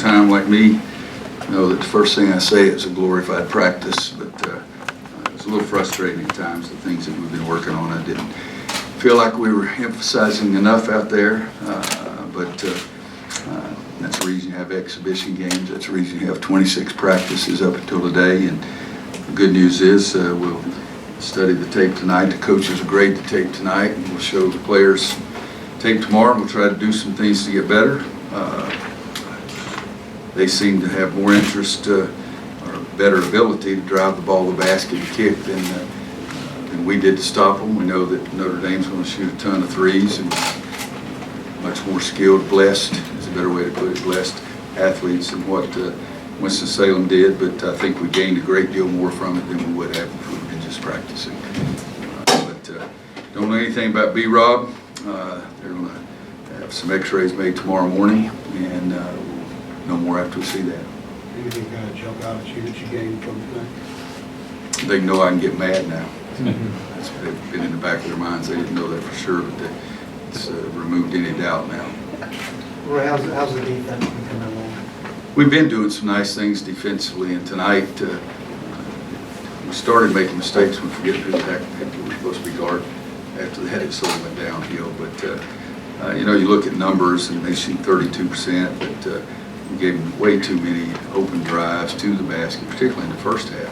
time like me know that the first thing I say is a glorified practice, but it's a little frustrating at times, the things that we've been working on. I didn't feel like we were emphasizing enough out there, but that's the reason you have exhibition games. That's the reason you have 26 practices up until today. And the good news is we'll study the tape tonight. The coaches will grade the tape tonight, and we'll show the players tape tomorrow, and we'll try to do some things to get better. They seem to have more interest or better ability to drive the ball to the basket and kick than we did to stop them. We know that Notre Dame's going to shoot a ton of threes, and much more skilled, blessed is a better way to put it, blessed athletes than what Winston-Salem did, but I think we gained a great deal more from it than we would have if we'd been just practicing. But don't know anything about B-Rob. They're going to have some x-rays made tomorrow morning, and we'll know more after we see that. Anything kind of jump out at you that you gained from tonight? They know I can get mad now. That's been in the back of their minds. They didn't know that for sure, but it's removed any doubt now. Roy, how's the defense been coming along? We've been doing some nice things defensively, and tonight we started making mistakes when we forget who the heck we were supposed to be guard after that. It sort of went downhill, but you know, you look at numbers and they shoot 32%, but we gave them way too many open drives to the basket, particularly in the first half.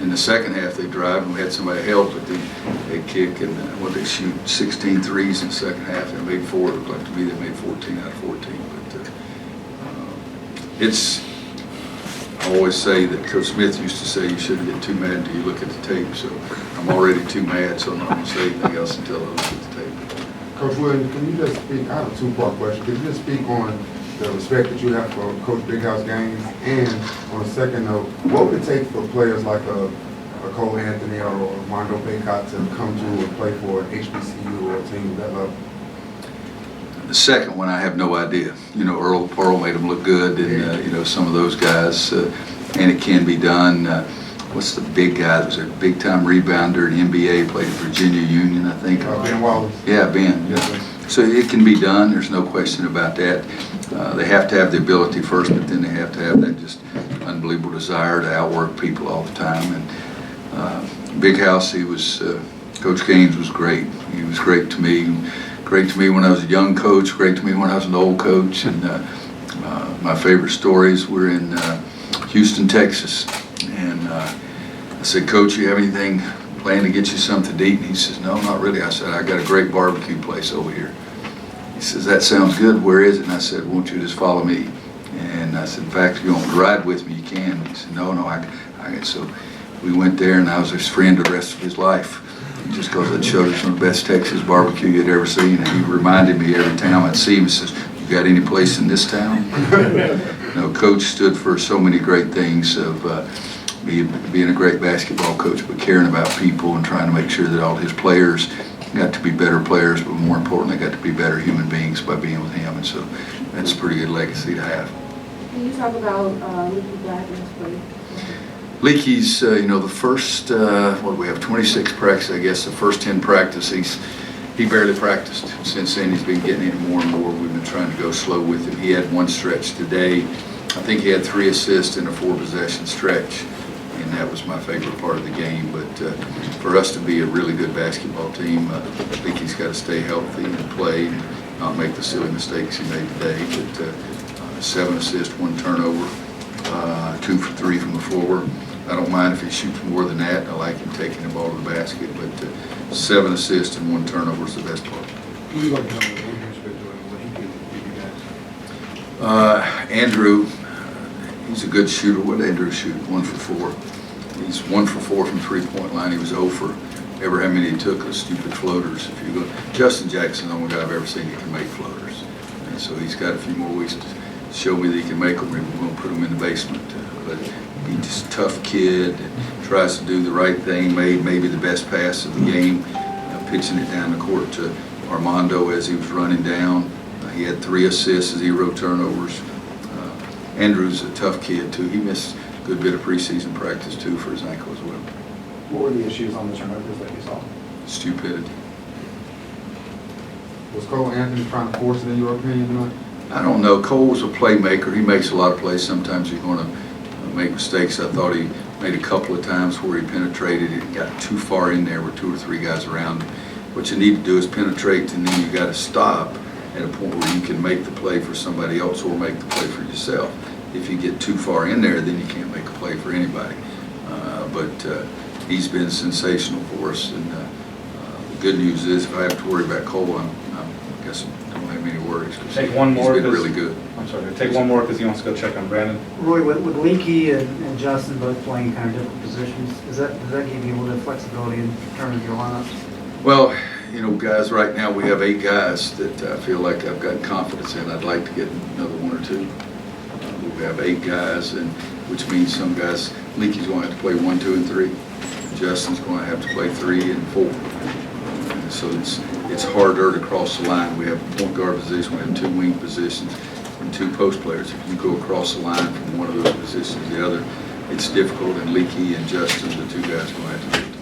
In the second half, they drive and we had somebody help, but they kick and they shoot 16 threes in the second half. They made 4. It looked like to me they made 14 out of 14. But it's, I always say that Coach Smith used to say you shouldn't get too mad until you look at the tape. So I'm already too mad, so I'm not going to say anything else until I look at the tape. Coach Williams, can you just speak, I have a two-part question. Can you just speak on the respect that you have for Coach Big House Gaines? And on a second note, what would it take for players like a Cole Anthony or Mondo Baycott to come to or play for an HBCU or a team of that level? The second one, I have no idea. You know, Earl Pearl made them look good, and you know, some of those guys, and it can be done. What's the big guy that was a big-time rebounder in the NBA, played at Virginia Union, I think. Ben Wallace. Yeah, Ben. Yes, so it can be done. There's no question about that. They have to have the ability first, but then they have to have that just unbelievable desire to outwork people all the time. And Big House, he was, Coach Gaines was great. He was great to me. Great to me when I was a young coach, great to me when I was an old coach. And my favorite stories were in Houston, Texas. And I said, Coach, you have anything planned to get you something to eat? And he says, no, not really. I said, I got a great barbecue place over here. He says, that sounds good. Where is it? And I said, won't you just follow me? And I said, in fact, if you want to ride with me, you can. He said, no, I can. So we went there, and I was his friend the rest of his life. Just because it showed us some of the best Texas barbecue you'd ever seen. And he reminded me every time I'd see him, he says, you got any place in this town? You know, Coach stood for so many great things of being a great basketball coach, but caring about people and trying to make sure that all his players got to be better players, but more importantly, got to be better human beings by being with him. And so that's a pretty good legacy to have. Can you talk about Leaky Black and his play? Leaky's, you know, the first, what do we have, 26 practices, I guess, the first 10 practices, he barely practiced. Since then, he's been getting it more and more. We've been trying to go slow with him. He had one stretch today. I think he had 3 assists in a 4-possession stretch, and that was my favorite part of the game. But for us to be a really good basketball team, I think he's got to stay healthy and play and not make the silly mistakes he made today. But 7 assists, 1 turnover, 2 for 3 from the floor. I don't mind if he shoots more than that. I like him taking the ball to the basket, but 7 assists and 1 turnover is the best part. What do you like to know what Andrew's been doing, what he can give you guys? Andrew, he's a good shooter. What did Andrew shoot? 1 for 4. He's 1 for 4 from 3-point line. He was 0 for ever how many he took of stupid floaters. If you go, Justin Jackson's the only guy I've ever seen that can make floaters, and so he's got a few more weeks to show me that he can make them. Maybe we're going to put them in the basement. But he's just a tough kid and tries to do the right thing. Made maybe the best pass of the game, pitching it down the court to Armando as he was running down. He had 3 assists, 0 turnovers. Andrew's a tough kid too. He missed a good bit of preseason practice too for his ankle as well. What were the issues on the turnovers that you saw? Stupidity. Was Cole Anthony trying to force it, in your opinion, tonight? I don't know. Cole's a playmaker. He makes a lot of plays. Sometimes you're going to make mistakes. I thought he made a couple of times where he penetrated. He got too far in there with 2 or 3 guys around him. What you need to do is penetrate, and then you got to stop at a point where you can make the play for somebody else or make the play for yourself. If you get too far in there, then you can't make a play for anybody. But he's been sensational for us. And the good news is, if I have to worry about Cole, I guess I don't have any worries. 'Cause Take one more. He's been 'cause- really good. I'm sorry, take one more because he wants to go check on Brandon. Roy, with Leaky and Justin both playing kind of different positions, does that give you a little bit of flexibility in terms of your lineups? Well, you know, guys, right now we have 8 guys that I feel like I've got confidence in. I'd like to get another 1 or 2. We have 8 guys, and which means some guys, Leaky's going to have to play 1, 2, and 3. Justin's going to have to play 3 and 4. So it's harder to cross the line. We have a point guard position, we have 2 wing positions, and 2 post players. If you go across the line from one of those positions to the other, it's difficult. And Leaky and Justin, the 2 guys, going to have to do it.